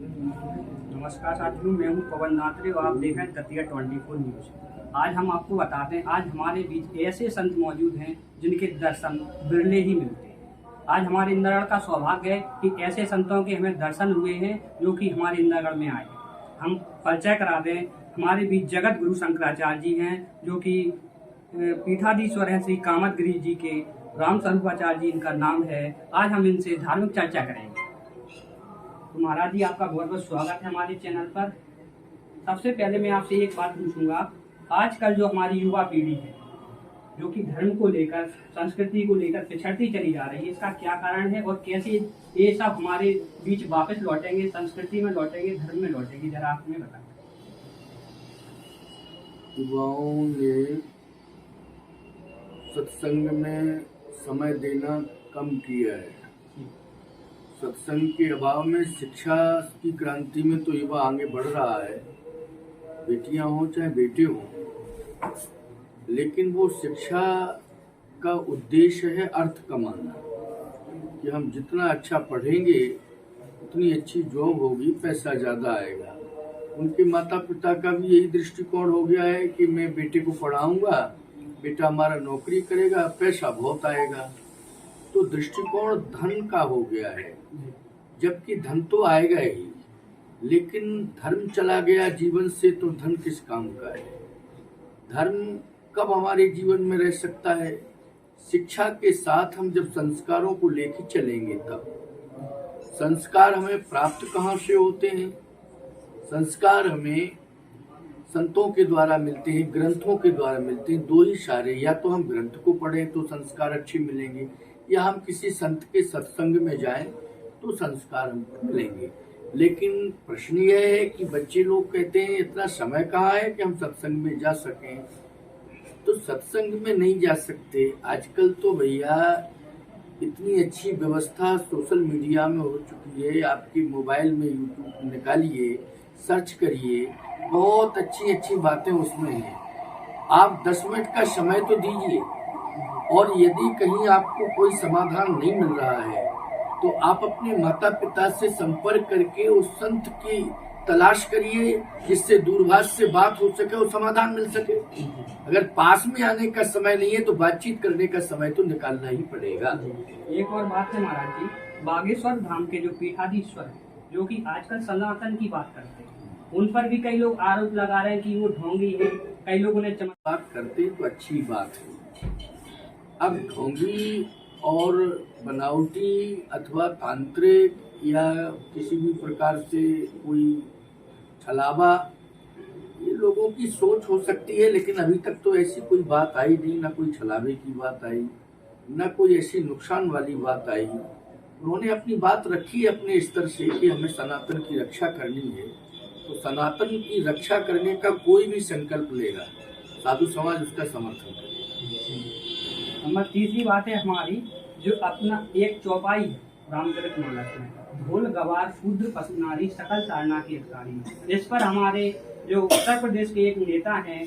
नमस्कार साथियों, मैं हूं पवन नात्रे और आप देख रहे हैं ततिया 24 न्यूज़। आज हम आपको बताते हैं, आज हमारे बीच ऐसे संत मौजूद हैं जिनके दर्शन बिरले ही मिलते हैं। आज हमारे इंद्रगढ़ का सौभाग्य है कि ऐसे संतों के हमें दर्शन हुए हैं जो कि हमारे इंद्रगढ़ में आए। हम परिचय करा दें, हमारे बीच जगत गुरु शंकराचार्य जी हैं जो कि पीठाधीश्वर हैं श्री कामतगिरी जी के। राम स्वरूपाचार्य जी इनका नाम है। आज हम इनसे धार्मिक चर्चा करेंगे। तो महाराज जी, आपका बहुत बहुत स्वागत है हमारे चैनल पर। सबसे पहले मैं आपसे एक बात पूछूंगा, आजकल जो हमारी युवा पीढ़ी है जो कि धर्म को लेकर, संस्कृति को लेकर पिछड़ती चली जा रही है, इसका क्या कारण है और कैसे ये सब हमारे बीच वापस लौटेंगे, संस्कृति में लौटेंगे, धर्म में लौटेंगे, जरा आप हमें बताएं। युवाओं ने सत्संग में समय देना कम किया है। सत्संग के अभाव में शिक्षा की क्रांति में तो युवा आगे बढ़ रहा है, बेटियां हों चाहे बेटे हों, लेकिन वो शिक्षा का उद्देश्य है अर्थ कमाना, कि हम जितना अच्छा पढ़ेंगे उतनी अच्छी जॉब होगी, पैसा ज़्यादा आएगा। उनके माता पिता का भी यही दृष्टिकोण हो गया है कि मैं बेटे को पढ़ाऊंगा, बेटा हमारा नौकरी करेगा, पैसा बहुत आएगा। तो दृष्टिकोण धन का हो गया है, जबकि धन तो आएगा ही, लेकिन धर्म चला गया जीवन से तो धन किस काम का है। धर्म कब हमारे जीवन में रह सकता है? शिक्षा के साथ हम जब संस्कारों को लेकर चलेंगे तब। संस्कार हमें प्राप्त कहाँ से होते हैं? संस्कार हमें संतों के द्वारा मिलते हैं, ग्रंथों के द्वारा मिलते हैं। दो ही सारे, या तो हम ग्रंथ को पढ़ें तो संस्कार अच्छे मिलेंगे, या हम किसी संत के सत्संग में जाएं तो संस्कार हमको मिलेंगे। लेकिन प्रश्न यह है कि बच्चे लोग कहते हैं इतना समय कहाँ है कि हम सत्संग में जा सकें। तो सत्संग में नहीं जा सकते। आजकल तो भैया इतनी अच्छी व्यवस्था सोशल मीडिया में हो चुकी है, आपके मोबाइल में यूट्यूब निकालिए, सर्च करिए, बहुत अच्छी अच्छी बातें उसमें हैं। आप 10 मिनट का समय तो दीजिए, और यदि कहीं आपको कोई समाधान नहीं मिल रहा है तो आप अपने माता पिता से संपर्क करके उस संत की तलाश करिए जिससे दूरभाष से बात हो सके और समाधान मिल सके। अगर पास में आने का समय नहीं है तो बातचीत करने का समय तो निकालना ही पड़ेगा। एक और बात है महाराज जी, बागेश्वर धाम के जो पीठाधीश्वर हैं जो कि आजकल सनातन की बात करते हैं, उन पर भी कई लोग आरोप लगा रहे हैं कि वो ढोंगी है। कई लोगों ने बात करते तो अच्छी बात है। अब ढोंगी और बनावटी अथवा तांत्रिक या किसी भी प्रकार से कोई छलावा, ये लोगों की सोच हो सकती है, लेकिन अभी तक तो ऐसी कोई बात आई नहीं, ना कोई छलावे की बात आई, ना कोई ऐसी नुकसान वाली बात आई। उन्होंने अपनी बात रखी अपने स्तर से कि हमें सनातन की रक्षा करनी है, तो सनातन की रक्षा करने का कोई भी संकल्प लेगा, साधु समाज उसका समर्थन करेगा। नंबर तीसरी बात है हमारी, जो अपना एक चौपाई रामचरितमानस में, ढोल गवार शूद्र पशु नारी सकल ताड़ना के अधिकारी, इस पर हमारे जो उत्तर प्रदेश के एक नेता हैं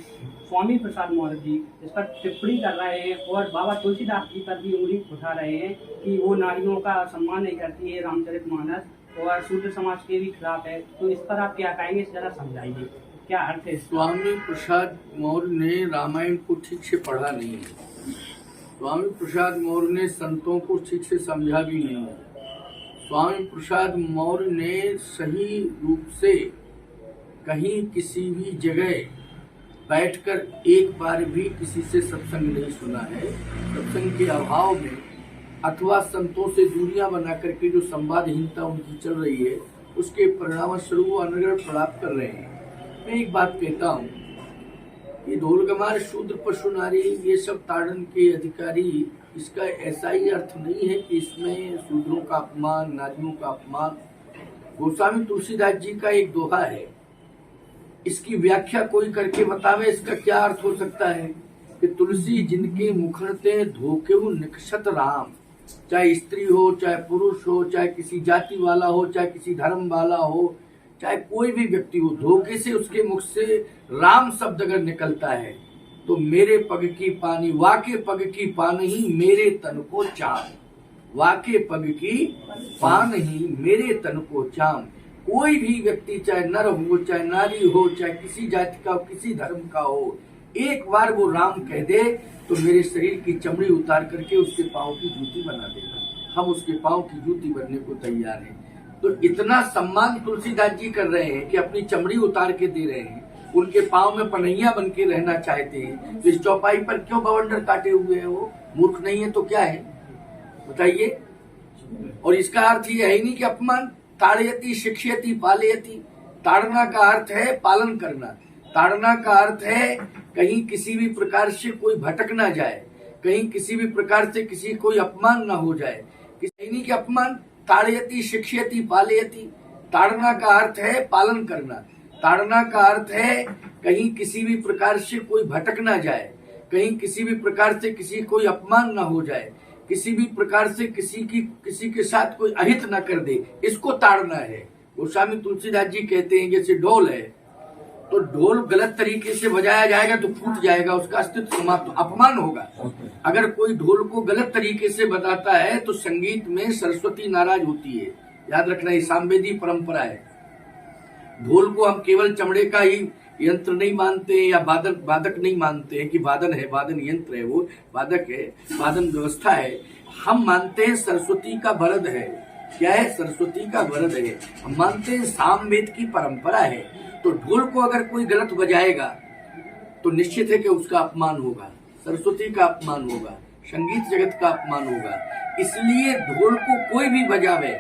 स्वामी प्रसाद मौर्य जी इस पर टिप्पणी कर रहे हैं और बाबा तुलसीदास जी पर भी उंगली उठा रहे हैं कि वो नारियों का सम्मान नहीं करती है रामचरितमानस और शूद्र समाज के भी खिलाफ है। तो इस पर आप क्या कहेंगे, जरा समझाइए क्या अर्थ है। स्वामी प्रसाद मौर्य ने रामायण को ठीक से पढ़ा नहीं है। स्वामी प्रसाद मौर्य ने संतों को ठीक से समझा भी नहीं है। स्वामी प्रसाद मौर्य ने सही रूप से कहीं किसी भी जगह बैठकर एक बार भी किसी से सत्संग नहीं सुना है। सत्संग के अभाव में अथवा संतों से दूरियां बना करके जो संवादहीनता उनकी चल रही है, उसके परिणाम स्वरूप वो अनुग्रह प्राप्त कर रहे हैं। मैं एक बात कहता हूँ, ये ढोल गवार शूद्र पशु नारी ये सब ताड़न के अधिकारी, इसका ऐसा ही अर्थ नहीं है कि इसमें शूद्रों का अपमान, नारियों का अपमान। गोस्वामी तुलसीदास जी का एक दोहा है, इसकी व्याख्या कोई करके बतावे इसका क्या अर्थ हो सकता है कि तुलसी जिनके मुखरते धोखे निकषत राम, चाहे स्त्री हो, चाहे पुरुष हो, चाहे किसी जाति वाला हो, चाहे किसी धर्म वाला हो, चाहे कोई भी व्यक्ति हो, धोखे से उसके मुख से राम शब्द अगर निकलता है तो मेरे पग की पानी, वाके पग की पान ही मेरे तन को चाम, वाके पग की पान ही मेरे तन को चाम। कोई भी व्यक्ति, चाहे नर हो, चाहे नारी हो, चाहे किसी जाति का हो, किसी धर्म का हो, एक बार वो राम कह दे तो मेरे शरीर की चमड़ी उतार करके उसके पाँव की जूती बना देगा। हम उसके पाँव की जूती बनने को तैयार हैं। तो इतना सम्मान तुलसीदास जी कर रहे हैं कि अपनी चमड़ी उतार के दे रहे हैं, उनके पाँव में पनैया बन के रहना चाहते हैं। तो इस चौपाई पर क्यों बवंडर काटे हुए हैं? वो मूर्ख नहीं है तो क्या है, बताइए। और इसका अर्थ ये है ही नहीं कि अपमान। ताड़यति शिक्षयति पालयति, ताड़ना का अर्थ है पालन करना, ताड़ना का अर्थ है कहीं किसी भी प्रकार से कोई भटक ना जाए, कहीं किसी भी प्रकार से किसी कोई अपमान ना हो जाए, किसी नहीं कि अपमान। ताड़यति शिक्षयति पालयति, ताड़ना का अर्थ है पालन करना, ताड़ना का अर्थ है कहीं किसी भी प्रकार से कोई भटक ना जाए, कहीं किसी भी प्रकार से किसी कोई अपमान ना हो जाए, किसी भी प्रकार से किसी के साथ कोई अहित न कर दे, इसको ताड़ना है। गोस्वामी तुलसीदास जी कहते हैं जैसे ढोल है, तो ढोल गलत तरीके से बजाया जाएगा तो फूट जाएगा, उसका अस्तित्व समाप्त, अपमान होगा। अगर कोई ढोल को गलत तरीके से बजाता है तो संगीत में सरस्वती नाराज होती है। याद रखना, ये सामवेदी परंपरा है। ढोल को हम केवल चमड़े का ही यंत्र नहीं मानते हैं या वादक नहीं मानते हैं कि वादन है, वादन यंत्र है, वो वादक है, वादन व्यवस्था है। हम मानते हैं सरस्वती का वरद है। क्या है? सरस्वती का वरद है। हम मानते हैं सामवेद की परंपरा है। तो ढोल को अगर कोई गलत बजाएगा तो निश्चित है कि उसका अपमान होगा, सरस्वती का अपमान होगा, संगीत जगत का अपमान होगा। इसलिए ढोल को कोई भी बजावे,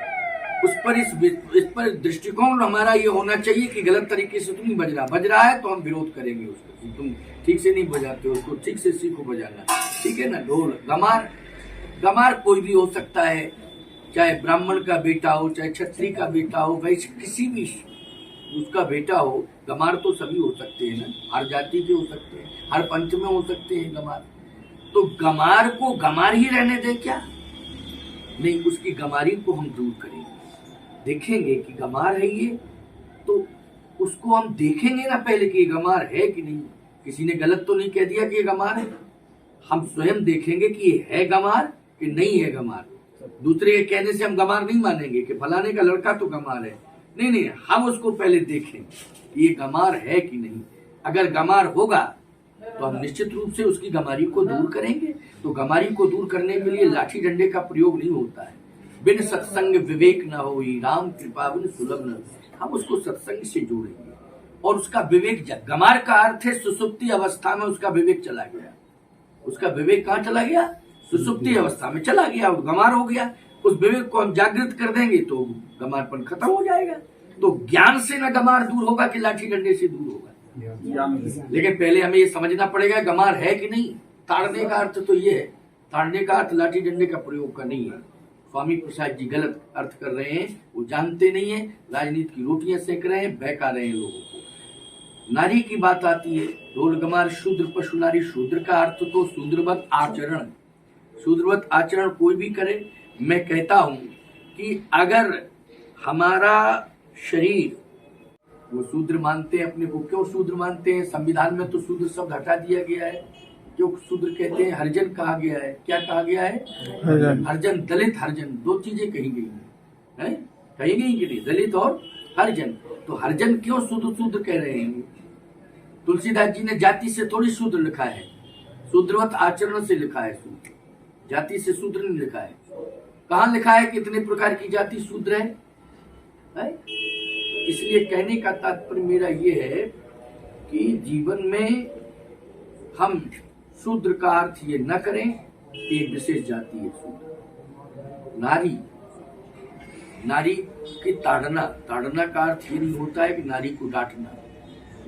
उस पर दृष्टिकोण हमारा ये होना चाहिए कि गलत तरीके से तुम बज रहा है तो हम विरोध करेंगे उसको, तुम ठीक से नहीं बजाते हो, उसको ठीक से सीखो बजाना, ठीक है ना। ढोल, गमार कोई भी हो सकता है, चाहे ब्राह्मण का बेटा हो, चाहे क्षत्रिय का बेटा हो, वैसे किसी भी उसका बेटा हो। गमार तो सभी हो सकते हैं ना, हर जाति के हो सकते हैं, हर पंथ में हो सकते हैं गमार। तो गमार को गमार ही रहने दें क्या? नहीं, उसकी गमारी को हम दूर करेंगे। देखेंगे कि गमार है ये, तो उसको हम देखेंगे ना पहले कि ये गमार है कि नहीं। किसी ने गलत तो नहीं कह दिया कि ये गमार है, हम स्वयं देखेंगे कि ये है गमार कि नहीं है गमार। दूसरे के कहने से हम गमार नहीं मानेंगे कि फलाने का लड़का तो गमार है, नहीं, हम उसको पहले देखेंगे ये गमार है कि नहीं। अगर गमार होगा तो हम निश्चित रूप से उसकी गमारी को दूर करेंगे। तो गमारी को दूर करने के लिए लाठी डंडे का प्रयोग नहीं होता है। बिन सत्संग विवेक न होई, राम कृपा बिन सुलभ न। हम उसको सत्संग से जोड़ेंगे और उसका विवेक, गमार का अर्थ है सुसुप्ति अवस्था में उसका विवेक चला गया। उसका विवेक कहाँ चला गया? सुसुप्ति अवस्था में चला गया, गमार हो गया। उस विवेक को हम जागृत कर देंगे तो गमारपन खत्म हो जाएगा। तो ज्ञान से न गमार दूर होगा कि लाठी डंडे से दूर होगा। लेकिन पहले हमें ये समझना पड़ेगा गमार है कि नहीं। ताड़ने का अर्थ तो ये है, ताड़ने का अर्थ लाठी डंडे का प्रयोग का नहीं है। स्वामी प्रसाद जी गलत अर्थ कर रहे हैं, वो जानते नहीं है, राजनीति की रोटियां सेक रहे हैं, बहका रहे हैं लोगों को। नारी की बात आती है, ढोल गमार शूद्र पशु नारी। शूद्र का अर्थ तो शूद्रवत आचरण, शूद्रवत आचरण कोई भी करे। मैं कहता हूं कि अगर हमारा शरीर, वो शूद्र मानते हैं अपने को, क्यों शूद्र मानते हैं? संविधान में तो शूद्र शब्द हटा दिया गया है, जो शूद्र कहते हैं हरिजन कहा गया है। क्या कहा गया है? हरिजन, दलित हरिजन, दो चीजें कही गई है, कही गई कि नहीं, दलित और हरिजन। तो हरिजन क्यों शूद्र कह रहे हैं? तुलसीदास जी ने जाति से थोड़ी शूद्र लिखा है, शूद्रवत आचरण से लिखा है शूद्र, जाति से शूद्र नहीं लिखा है। कहाँ लिखा है कि इतने प्रकार की जाति शूद्र है? इसलिए कहने का तात्पर्य मेरा ये है कि जीवन में हम शूद्र का अर्थ ये न करें कि एक विशेष जाति है शूद्र। नारी की ताड़ना का अर्थ ये नहीं होता है कि नारी को डांटना,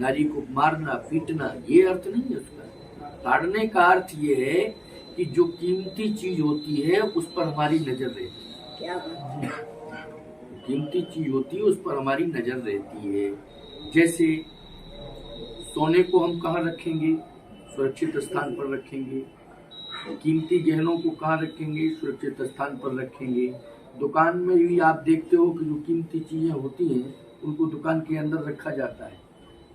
नारी को मारना पीटना, ये अर्थ नहीं है उसका। ताड़ने का अर्थ ये है कि जो कीमती चीज होती है उस पर हमारी नजर रहती है। कीमती चीज होती है उस पर हमारी नजर रहती है। जैसे सोने को हम कहाँ रखेंगे? सुरक्षित स्थान पर रखेंगे। कीमती गहनों को कहाँ रखेंगे? सुरक्षित स्थान पर रखेंगे। दुकान में भी आप देखते हो कि जो कीमती चीजें होती हैं उनको दुकान के अंदर रखा जाता है।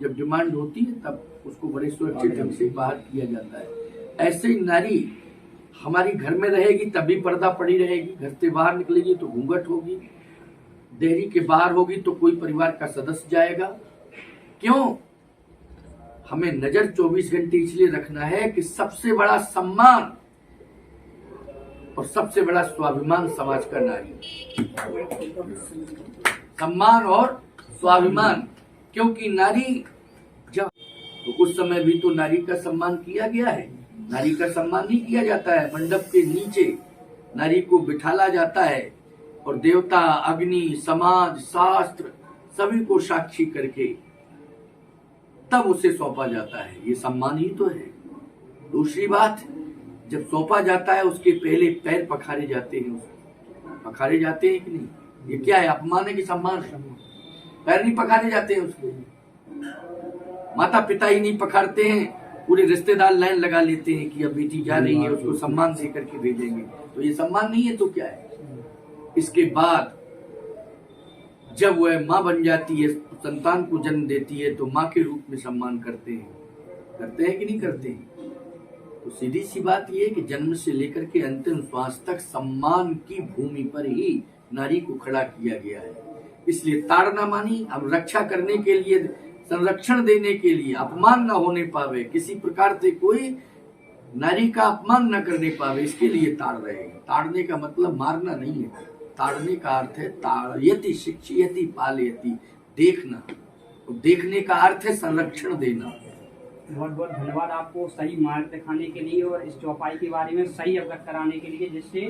जब डिमांड होती है तब उसको बड़े सुरक्षित ढंग से बाहर किया जाता है। ऐसे ही नारी हमारी घर में रहेगी तब भी पर्दा पड़ी रहेगी, घर से बाहर निकलेगी तो घूंघट होगी। देहरी के बाहर होगी तो कोई परिवार का सदस्य जाएगा। क्यों? हमें नजर 24 घंटे इसलिए रखना है कि सबसे बड़ा सम्मान और सबसे बड़ा स्वाभिमान समाज का नारी, सम्मान और स्वाभिमान। क्योंकि नारी जब तो उस समय भी तो नारी का सम्मान किया गया है। नारी का सम्मान नहीं किया जाता है, मंडप के नीचे नारी को बिठाला जाता है और देवता, अग्नि, समाज, शास्त्र सभी को साक्षी करके तब उसे सौंपा जाता है। ये सम्मान ही तो है। दूसरी बात, जब सौंपा जाता है उसके पहले पैर पखारे जाते हैं। पखारे जाते हैं कि नहीं? ये क्या है? अपमान है कि सम्मान है? पैर नहीं पखारे जाते हैं उसके। माता पिता ही नहीं पखारते हैं, पूरे रिश्तेदार लाइन लगा लेते हैं कि अब बेटी जा रही है, उसको सम्मान दे करके भेजेंगे। तो ये सम्मान नहीं है तो क्या है? इसके बाद जब वह माँ बन जाती है, संतान को जन्म देती है, तो माँ के रूप में सम्मान करते हैं कि नहीं करते हैं? तो सीधी सी बात यह है कि जन्म से लेकर के अंतिम श्वास तक सम्मान की भूमि पर ही नारी को खड़ा किया गया है। इसलिए ताड़ना मानी, अब रक्षा करने के लिए, संरक्षण देने के लिए, अपमान न होने पावे, किसी प्रकार से कोई नारी का अपमान न करने पावे, इसके लिए ताड़ रहे हैं। ताड़ने का मतलब मारना नहीं है। ताड़ने का अर्थ है ताड़यति, शिक्षयति, पालयति, देखना। और देखने का अर्थ है संरक्षण देना। बहुत बहुत धन्यवाद आपको सही मार्ग दिखाने के लिए और इस चौपाई के बारे में सही अवगत कराने के लिए, जिससे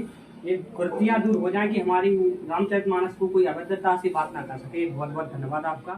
ये कुर्तियां दूर हो जाए कि हमारी रामचरितमानस को कोई अभद्रता से बात ना कर सके। बहुत बहुत धन्यवाद आपका।